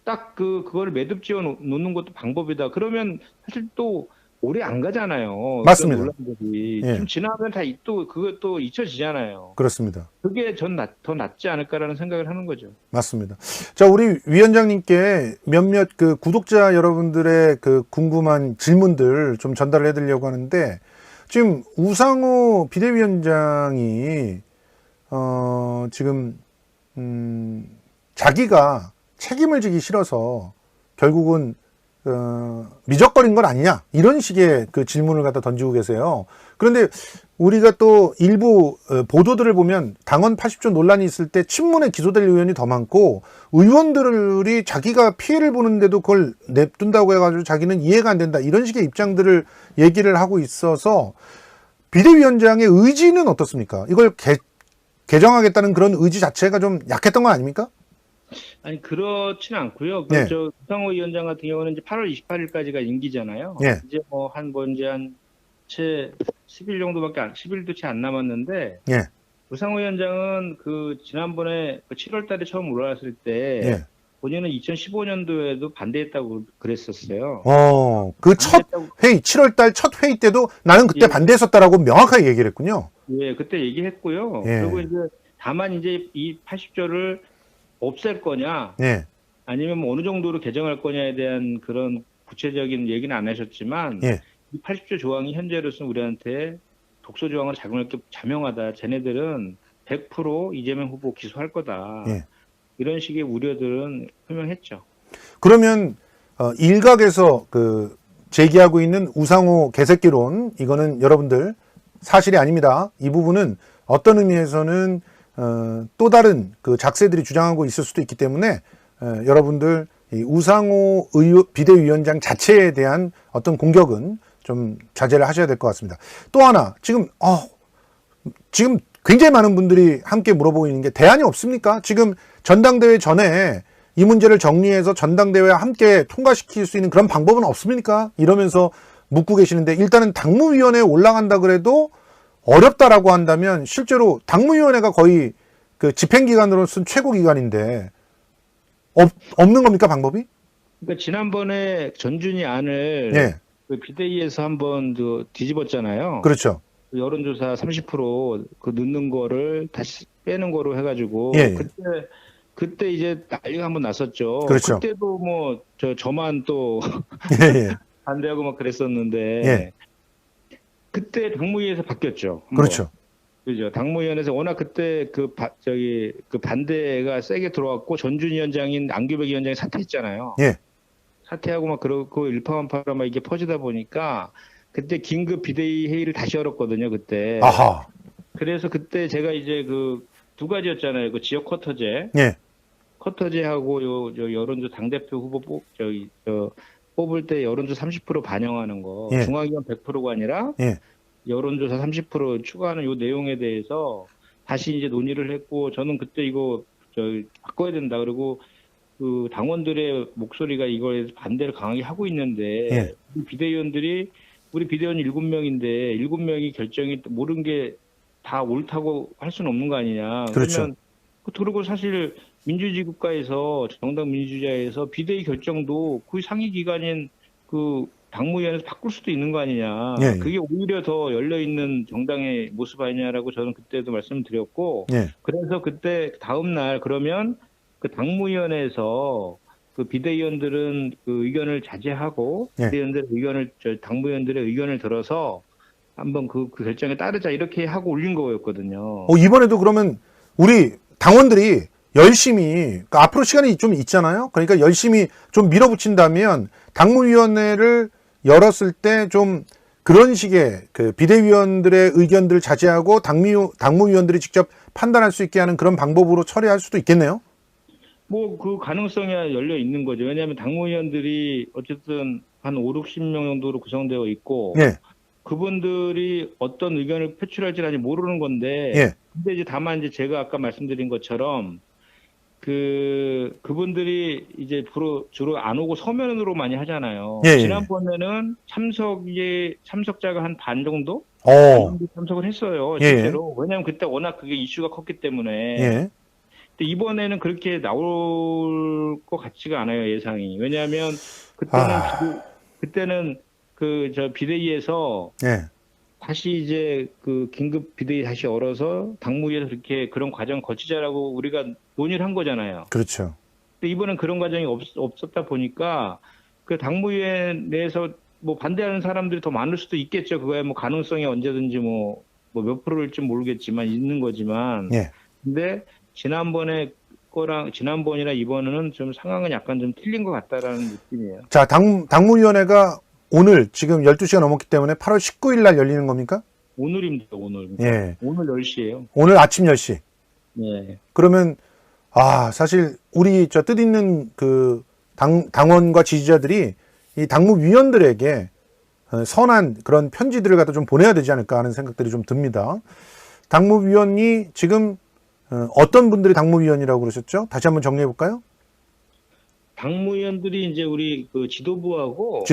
딱 그걸 매듭 지어 놓는 것도 방법이다. 그러면 사실 또 오래 안 가잖아요. 맞습니다. 논란들이 예. 좀 지나면 그것도 잊혀지잖아요. 그렇습니다. 그게 더 낫지 않을까라는 생각을 하는 거죠. 맞습니다. 자, 우리 위원장님께 몇몇 구독자 여러분들의 궁금한 질문들 좀 전달을 해드리려고 하는데, 지금 우상호 비대위원장이 지금 자기가 책임을 지기 싫어서 결국은 미적거린 건 아니냐 이런 식의 질문을 갖다 던지고 계세요. 그런데 우리가 또 일부 보도들을 보면 당원 80조 논란이 있을 때 친문에 기소될 의원이 더 많고 의원들이 자기가 피해를 보는데도 그걸 냅둔다고 해가지고 자기는 이해가 안 된다 이런 식의 입장들을 얘기를 하고 있어서 비대위원장의 의지는 어떻습니까? 이걸 개정하겠다는 그런 의지 자체가 좀 약했던 건 아닙니까? 아니 그렇지는 않고요. 예. 우상호 위원장 같은 경우는 이제 8월 28일까지가 임기잖아요. 예. 이제 채 10일 정도밖에 10일도 채 안 남았는데 예. 우상호 위원장은 지난번에 7월 달에 처음 올라왔을 때 예. 본인은 2015년도에도 반대했다고 그랬었어요. 그 첫 회의, 7월달 첫 회의 때도 나는 그때 예. 반대했었다라고 명확하게 얘기를 했군요. 예, 그때 얘기했고요. 예. 그리고 이제 다만 이제 이 80조를 없앨 거냐, 예. 아니면 뭐 어느 정도로 개정할 거냐에 대한 그런 구체적인 얘기는 안 하셨지만, 예. 이 80조 조항이 현재로서는 우리한테 독소 조항을 작용할 게 자명하다. 쟤네들은 100% 이재명 후보 기소할 거다. 예. 이런 식의 우려들은 표명했죠. 그러면 일각에서 그 제기하고 있는 우상호 개새끼론, 이거는 여러분들 사실이 아닙니다. 이 부분은 어떤 의미에서는 또 다른 그 작세들이 주장하고 있을 수도 있기 때문에 여러분들 이 우상호 비대위원장 자체에 대한 어떤 공격은 좀 자제를 하셔야 될 것 같습니다. 또 하나, 지금 굉장히 많은 분들이 함께 물어보고 있는 게 대안이 없습니까? 지금 전당대회 전에 이 문제를 정리해서 전당대회와 함께 통과시킬 수 있는 그런 방법은 없습니까? 이러면서 묻고 계시는데, 일단은 당무위원회에 올라간다 그래도 어렵다라고 한다면 실제로 당무위원회가 거의 그 집행기관으로서는 최고기관인데 없는 겁니까, 방법이? 그러니까 지난번에 전준희 안을 예. 그 비대위에서 한번 뒤집었잖아요. 그렇죠. 여론조사 30% 넣는 거를 다시 빼는 거로 해가지고 예. 그때 이제 난리가 한번 났었죠. 그렇죠. 그때도 뭐 저만 또 예. 반대하고 막 그랬었는데 예. 그때 당무위에서 바뀌었죠. 한번. 그렇죠. 그죠. 당무위원회에서 워낙 그때 그 반대가 세게 들어왔고 전준희 위원장인 안규백 위원장이 사퇴했잖아요. 예. 사퇴하고 막 그러고 일파만파로 막 이게 퍼지다 보니까 그때 긴급 비대위 회의를 다시 열었거든요. 그때. 아하. 그래서 그때 제가 이제 그 두 가지였잖아요. 그 지역 쿼터제. 예. 쿼터제하고 여론조 당대표 후보 뽑을 때 여론조 30% 반영하는 거. 예. 중앙위원 100%가 아니라 예. 여론조사 30% 추가하는 요 내용에 대해서 다시 이제 논의를 했고, 저는 그때 이거 바꿔야 된다. 그리고 그 당원들의 목소리가 이거에 반대를 강하게 하고 있는데 예. 우리 비대위원 7명인데 7명이 결정이 모르는 게 다 옳다고 할 수는 없는 거 아니냐. 그렇죠. 그리고 사실 민주주의 국가에서 정당 민주주의에서 비대위 결정도 그 상위 기관인 그 당무위원회에서 바꿀 수도 있는 거 아니냐. 예. 그게 오히려 더 열려 있는 정당의 모습 아니냐라고 저는 그때도 말씀드렸고, 예. 그래서 그때 다음 날 그러면 그 당무위원회에서 그 비대위원들은 그 의견을 자제하고 예. 당무위원들의 의견을 들어서 한번 그 결정에 따르자 이렇게 하고 올린 거였거든요. 이번에도 그러면 우리 당원들이 열심히, 그러니까 앞으로 시간이 좀 있잖아요. 그러니까 열심히 좀 밀어붙인다면 당무위원회를 열었을 때 좀 그런 식의 그 비대위원들의 의견들을 자제하고 당무위원들이 직접 판단할 수 있게 하는 그런 방법으로 처리할 수도 있겠네요. 뭐 그 가능성이 열려 있는 거죠. 왜냐하면 당무위원들이 어쨌든 한 5, 60명 정도로 구성되어 있고, 예. 그분들이 어떤 의견을 표출할지는 아직 모르는 건데, 예. 근데 이제 다만 이제 제가 아까 말씀드린 것처럼 그분들이 이제 주로 안 오고 서면으로 많이 하잖아요. 예, 예. 지난번에는 참석자가 한 반 정도? 참석을 했어요. 예. 실제로. 왜냐하면 그때 워낙 그게 이슈가 컸기 때문에. 예. 근데 이번에는 그렇게 나올 것 같지가 않아요, 예상이. 왜냐하면 그때는 비대위에서 예. 다시 이제 그 긴급 비대위 다시 열어서 당무위에서 그런 과정 거치자라고 우리가 논의를 한 거잖아요. 그렇죠. 근데 이번엔 그런 과정이 없었다 보니까 그 당무위에 내에서 뭐 반대하는 사람들이 더 많을 수도 있겠죠. 그거야 뭐 가능성이 언제든지 뭐 몇 프로일지 모르겠지만 있는 거지만. 예. 근데 지난번이나 이번에는 좀 상황은 약간 좀 틀린 것 같다라는 느낌이에요. 자, 당무위원회가 오늘 지금 12시가 넘었기 때문에 8월 19일 날 열리는 겁니까? 오늘입니다, 오늘. 예. 오늘 10시예요. 오늘 아침 10시. 예. 그러면 사실 우리 뜻있는 그 당원과 지지자들이 이 당무위원들에게 선한 그런 편지들을 갖다 좀 보내야 되지 않을까 하는 생각들이 좀 듭니다. 당무위원이 지금 어떤 분들이 당무위원이라고 그러셨죠? 다시 한번 정리해 볼까요? 당무위원들이 이제 우리 그 지도부하고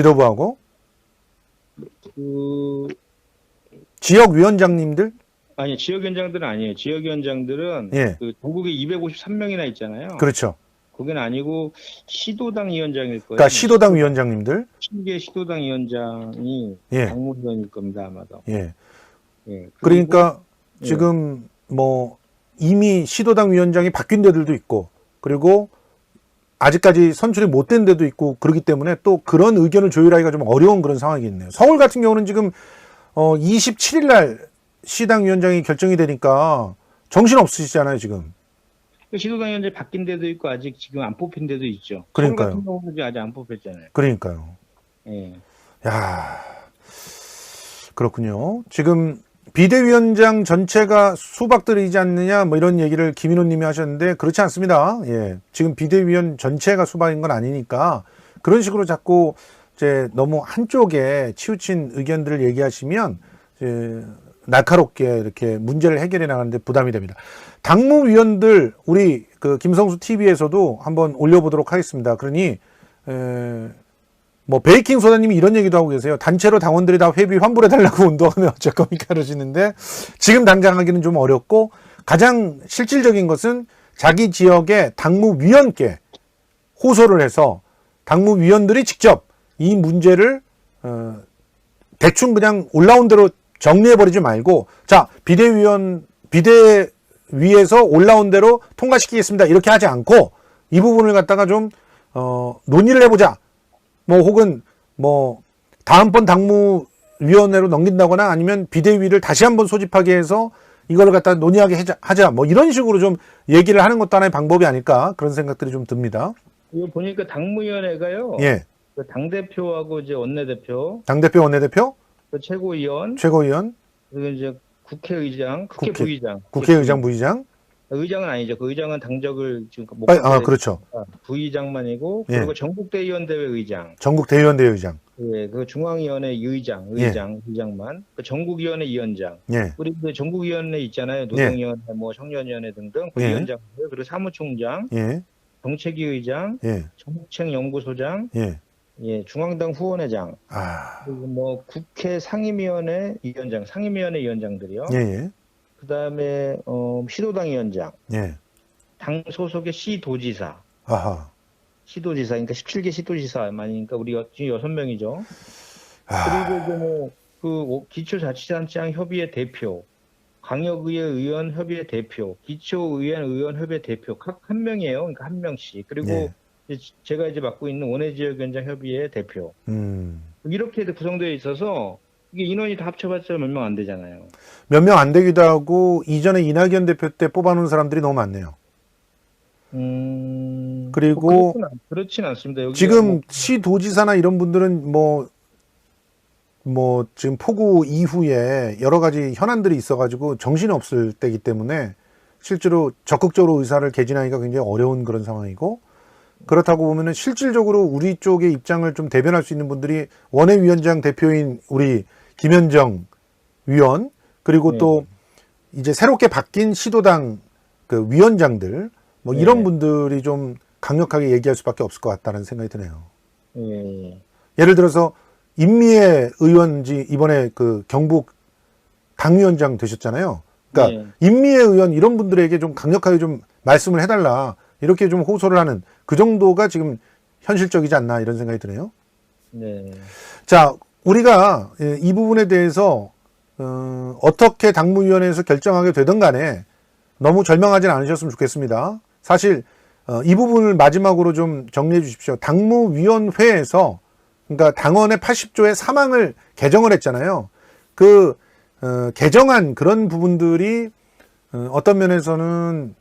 지역위원장님들? 아니, 지역위원장들은 아니에요. 지역위원장들은 예. 그 전국에 253명이나 있잖아요. 그렇죠. 거기는 아니고 시도당 위원장일 거예요. 그러니까 시도당 위원장님들. 10개 시도당 위원장이 예. 당무위원일 겁니다, 아마도. 예. 예. 그러니까 예. 지금 뭐 이미 시도당 위원장이 바뀐 데들도 있고, 그리고 아직까지 선출이 못 된 데도 있고, 그렇기 때문에 또 그런 의견을 조율하기가 좀 어려운 그런 상황이겠네요. 서울 같은 경우는 지금 27일 날 시당 위원장이 결정이 되니까 정신 없으시잖아요, 지금. 시도당 현재 바뀐 데도 있고 아직 지금 안 뽑힌 데도 있죠. 그러니까요. 서울 같은 경우는 아직 안 뽑혔잖아요. 그러니까요. 예. 야, 그렇군요. 지금 비대위원장 전체가 수박들이지 않느냐, 뭐 이런 얘기를 김인호 님이 하셨는데, 그렇지 않습니다. 예. 지금 비대위원 전체가 수박인 건 아니니까, 그런 식으로 자꾸 이제 너무 한쪽에 치우친 의견들을 얘기하시면, 이제 날카롭게 이렇게 문제를 해결해 나가는데 부담이 됩니다. 당무위원들, 우리 그 김성수 TV에서도 한번 올려보도록 하겠습니다. 그러니, 뭐 베이킹 소다님이 이런 얘기도 하고 계세요. 단체로 당원들이 다 회비 환불해달라고 운동하면 어쩔 겁니까? 그러시는데 지금 당장 하기는 좀 어렵고 가장 실질적인 것은 자기 지역의 당무위원께 호소를 해서 당무위원들이 직접 이 문제를 대충 그냥 올라온 대로 정리해버리지 말고 자 비대위에서 올라온 대로 통과시키겠습니다. 이렇게 하지 않고 이 부분을 갖다가 좀 논의를 해보자. 뭐 혹은 뭐 다음번 당무위원회로 넘긴다거나 아니면 비대위를 다시 한번 소집하게 해서 이걸 갖다 논의하게 하자 뭐 이런 식으로 좀 얘기를 하는 것도 하나의 방법이 아닐까 그런 생각들이 좀 듭니다. 이거 보니까 당무위원회가요. 예. 그 당대표하고 이제 원내대표, 당대표, 원내대표, 그 최고위원, 최고위원, 그리고 이제 국회의장, 부의장. 국회의장, 부의장. 의장은 아니죠. 그 의장은 당적을 지금 못 그렇죠. 부의장만이고 예. 그리고 전국대의원대회 의장. 전국대의원대회 의장. 예, 그 중앙위원회 의장만, 그 전국위원회 위원장. 예. 우리 그 전국위원회 있잖아요. 노동위원회, 뭐 청년위원회 등등 그 예. 위원장, 그리고 사무총장, 예. 정책위 의장, 예. 정책연구소장, 예. 예, 중앙당 후원회장, 그리고 뭐 국회 상임위원회 위원장, 상임위원회 위원장들이요. 예. 예. 그 다음에 시도당 위원장, 예. 당 소속의 시도지사, 아하. 시도지사, 그러니까 17개 시도지사만이니까 우리 지금 6명이죠. 아. 그리고 이제 그 기초자치단체장 협의회 대표, 광역의회 의원 협의회 대표, 기초의원 의원 협의회 대표 각 한 명이에요. 그러니까 한 명씩. 그리고 예. 이제 제가 이제 맡고 있는 원외지역위원장 협의회 대표. 이렇게 구성되어 있어서 이게 인원이 다 합쳐봤자 몇 명 안 되잖아요. 몇 명 안 되기도 하고 이전에 이낙연 대표 때 뽑아놓은 사람들이 너무 많네요. 그리고 그렇진 않습니다. 여기가 지금 시도지사나 이런 분들은 뭐 지금 폭우 이후에 여러 가지 현안들이 있어가지고 정신이 없을 때이기 때문에 실제로 적극적으로 의사를 개진하기가 굉장히 어려운 그런 상황이고 그렇다고 보면은 실질적으로 우리 쪽의 입장을 좀 대변할 수 있는 분들이 원외위원장 대표인 우리 김현정 위원 그리고 또 이제 새롭게 바뀐 시도당 그 위원장들 뭐 이런 분들이 좀 강력하게 얘기할 수밖에 없을 것 같다는 생각이 드네요. 예를 들어서 임미애 의원지 이번에 그 경북 당위원장 되셨잖아요. 그러니까 임미애 의원 이런 분들에게 좀 강력하게 좀 말씀을 해달라 이렇게 좀 호소를 하는 그 정도가 지금 현실적이지 않나 이런 생각이 드네요. 자, 우리가 이 부분에 대해서 어떻게 당무위원회에서 결정하게 되든 간에 너무 절망하진 않으셨으면 좋겠습니다. 사실 이 부분을 마지막으로 좀 정리해 주십시오. 당무위원회에서 그러니까 당원의 80조의 사망을 개정을 했잖아요. 그 개정한 그런 부분들이 어떤 면에서는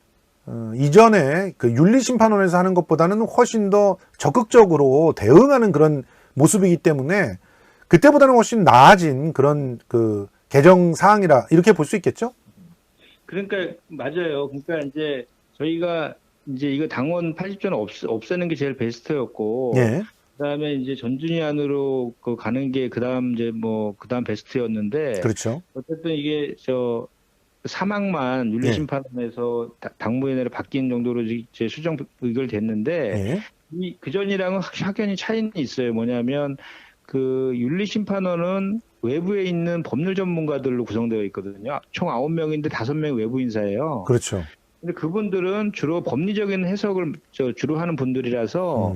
이전에 그 윤리심판원에서 하는 것보다는 훨씬 더 적극적으로 대응하는 그런 모습이기 때문에 그때보다는 훨씬 나아진 그런 그 개정 사항이라 이렇게 볼 수 있겠죠? 그러니까 맞아요. 그러니까 이제 저희가 이제 이거 당원 80조는 없애는 게 제일 베스트였고, 예. 그다음에 이제 전준위안으로 가는 게 그다음 이제 뭐 그다음 베스트였는데, 그렇죠. 어쨌든 이게 사망만 윤리심판원에서 당무위원회로 바뀐 정도로 이제 수정 의결됐는데 그 전이랑은 확연히 차이는 있어요. 뭐냐면 그 윤리심판원은 외부에 있는 법률 전문가들로 구성되어 있거든요. 총 9명인데 5명이 외부 인사예요. 그렇죠. 근데 그분들은 주로 법리적인 해석을 주로 하는 분들이라서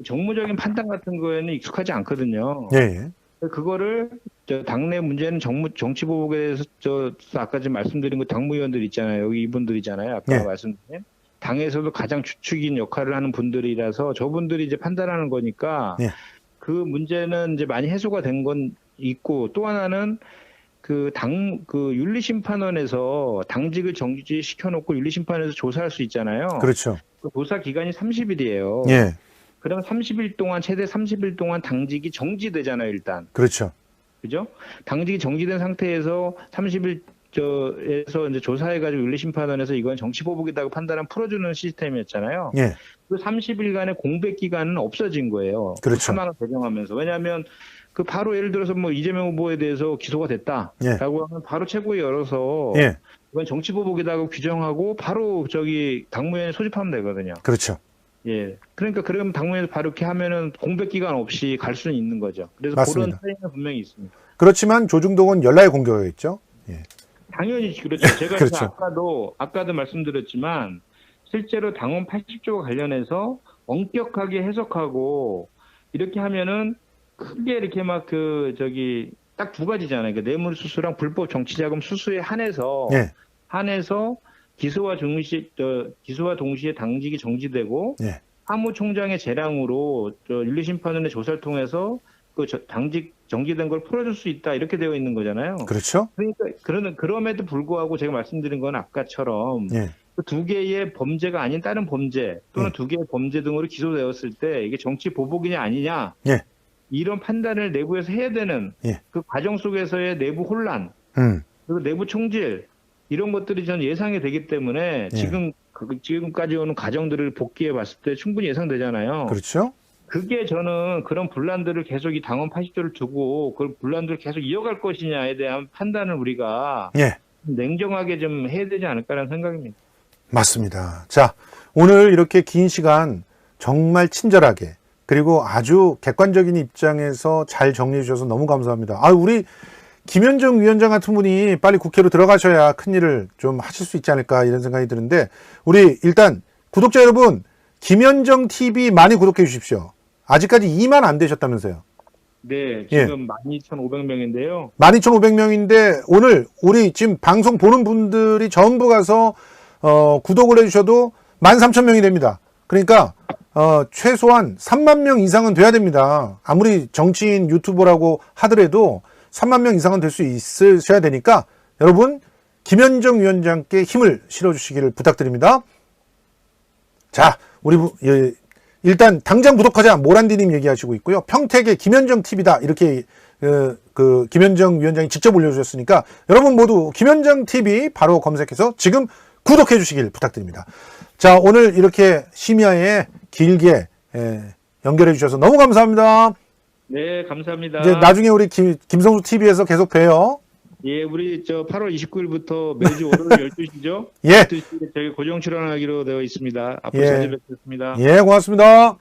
정무적인 판단 같은 거에는 익숙하지 않거든요. 그거를 당내 문제는 정치보복에 대해서 아까 좀 말씀드린 그 당무위원들 있잖아요. 여기 이분들이잖아요. 아까 말씀드린 당에서도 가장 주축인 역할을 하는 분들이라서 저분들이 이제 판단하는 거니까 그 문제는 이제 많이 해소가 된 건 있고 또 하나는 그 윤리심판원에서 당직을 정지시켜놓고 윤리심판원에서 조사할 수 있잖아요. 그렇죠. 그 조사 기간이 30일이에요. 예. 그럼 30일 동안, 최대 30일 동안 당직이 정지되잖아요, 일단. 그렇죠. 그죠? 당직이 정지된 상태에서 30일 에서 이제 조사해가지고 윤리심판원에서 이건 정치보복이라고 판단하면 풀어주는 시스템이었잖아요. 예. 그 30일간의 공백 기간은 없어진 거예요. 그렇죠. 사망을 배정하면서. 왜냐하면 그 바로 예를 들어서 뭐 이재명 후보에 대해서 기소가 됐다라고 예. 하면 바로 최고위 열어서 예. 이건 정치보복이라고 규정하고 바로 저기 당무위원회 소집하면 되거든요. 그렇죠. 예. 그러니까 그러면 당무위에서 바로 이렇게 하면은 공백 기간 없이 갈 수는 있는 거죠. 그래서 맞습니다. 그런 차이는 분명히 있습니다. 그렇지만 조중동은 연락에 공격했죠. 예. 당연히 그렇죠. 제가 그렇죠. 아까도 말씀드렸지만 실제로 당원 80조와 관련해서 엄격하게 해석하고 이렇게 하면은 크게 이렇게 막 딱 두 가지잖아요. 그 뇌물수수랑 불법 정치자금 수수에 한해서 예. 기소와 동시에 당직이 정지되고 예. 사무총장의 재량으로 윤리심판원의 조사를 통해서 당직 정지된 걸 풀어줄 수 있다 이렇게 되어 있는 거잖아요. 그렇죠. 그러니까 그럼에도 불구하고 제가 말씀드린 건 아까처럼 예. 그 두 개의 범죄가 아닌 다른 범죄 또는 예. 두 개의 범죄 등으로 기소되었을 때 이게 정치 보복이냐 아니냐 예. 이런 판단을 내부에서 해야 되는 예. 그 과정 속에서의 내부 혼란 그리고 내부 총질 이런 것들이 전 예상이 되기 때문에 예. 지금까지 오는 과정들을 복귀해 봤을 때 충분히 예상되잖아요. 그렇죠. 그게 저는 그런 분란들을 계속 이 당원 80조를 두고 그 분란들을 계속 이어갈 것이냐에 대한 판단을 우리가 예. 냉정하게 좀 해야 되지 않을까라는 생각입니다. 맞습니다. 자, 오늘 이렇게 긴 시간 정말 친절하게 그리고 아주 객관적인 입장에서 잘 정리해 주셔서 너무 감사합니다. 우리 김현정 위원장 같은 분이 빨리 국회로 들어가셔야 큰일을 좀 하실 수 있지 않을까 이런 생각이 드는데 우리 일단 구독자 여러분 김현정 TV 많이 구독해 주십시오. 아직까지 2만 안 되셨다면서요. 네, 지금 12,500명인데요. 12,500명인데 오늘 우리 지금 방송 보는 분들이 전부 가서 구독을 해주셔도 13,000명이 됩니다. 그러니까 최소한 3만 명 이상은 돼야 됩니다. 아무리 정치인 유튜버라고 하더라도 3만 명 이상은 될 수 있으셔야 되니까 여러분 김현정 위원장께 힘을 실어주시기를 부탁드립니다. 자, 우리 일단 당장 구독하자 모란디님 얘기하시고 있고요. 평택의 김현정 TV다 이렇게 그 김현정 위원장이 직접 올려주셨으니까 여러분 모두 김현정 TV 바로 검색해서 지금 구독해 주시길 부탁드립니다. 자, 오늘 이렇게 심야에 길게 연결해 주셔서 너무 감사합니다. 네, 감사합니다. 이제 나중에 우리 김성수 TV에서 계속 봬요. 예, 우리 8월 29일부터 매주 월요일 12시죠? 예. 12시에 저희 고정 출연하기로 되어 있습니다. 앞으로 예. 자주 뵙겠습니다. 예, 고맙습니다.